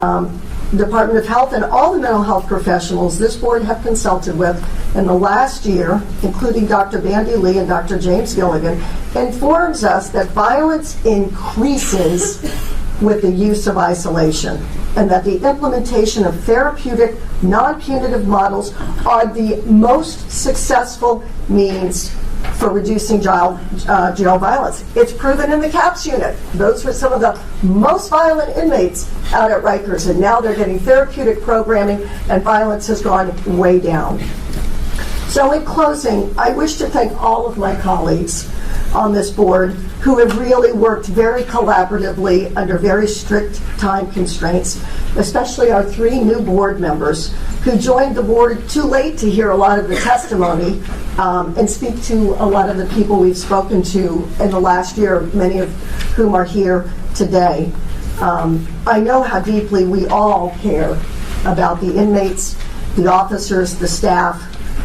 Department of Health and all the mental health professionals this board have consulted with in the last year, including Dr. Bandy Lee and Dr. James Gilligan, informs us that violence increases with the use of isolation, and that the implementation of therapeutic, non-punitive models are the most successful means for reducing jail violence. It's proven in the CAPS unit. Those were some of the most violent inmates out at Rikers, and now they're getting therapeutic programming, and violence has gone way down. So in closing, I wish to thank all of my colleagues on this board who have really worked very collaboratively under very strict time constraints, especially our 3 new board members who joined the board too late to hear a lot of the testimony and speak to a lot of the people we've spoken to in the last year, many of whom are here today. I know how deeply we all care about the inmates, the officers, the staff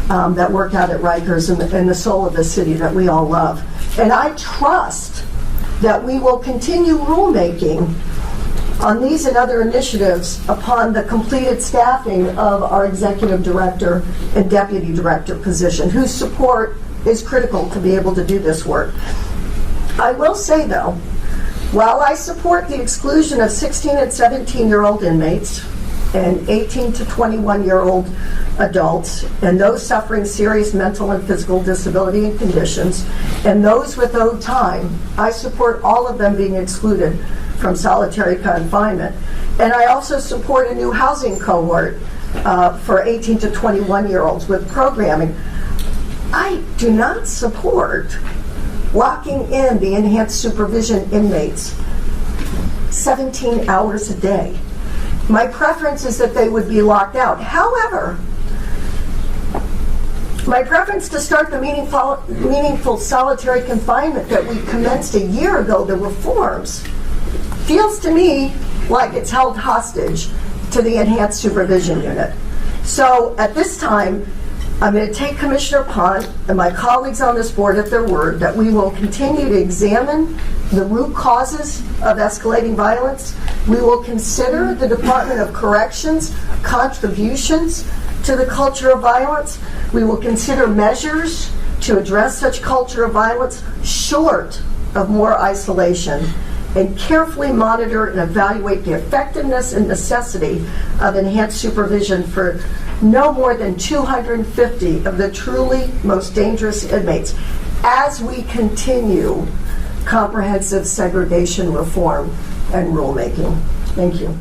that work out at Rikers, and the soul of the city that we all love. And I trust that we will continue rulemaking on these and other initiatives upon the completed staffing of our executive director and deputy director position, whose support is critical to be able to do this work. I will say, though, while I support the exclusion of 16 and 17-year-old inmates and 18 to 21-year-old adults, and those suffering serious mental and physical disability and conditions, and those with owed time, I support all of them being excluded from solitary confinement. And I also support a new housing cohort for 18 to 21-year-olds with programming. I do not support locking in the enhanced supervision inmates 17 hours a day. My preference is that they would be locked out. However, my preference to start the meaningful solitary confinement that we commenced a year ago, the reforms, feels to me like it's held hostage to the enhanced supervision unit. So at this time, I'm going to take Commissioner Pont and my colleagues on this board at their word that we will continue to examine the root causes of escalating violence. We will consider the Department of Corrections' contributions to the culture of violence. We will consider measures to address such culture of violence short of more isolation, and carefully monitor and evaluate the effectiveness and necessity of enhanced supervision for no more than 250 of the truly most dangerous inmates as we continue comprehensive segregation reform and rulemaking. Thank you.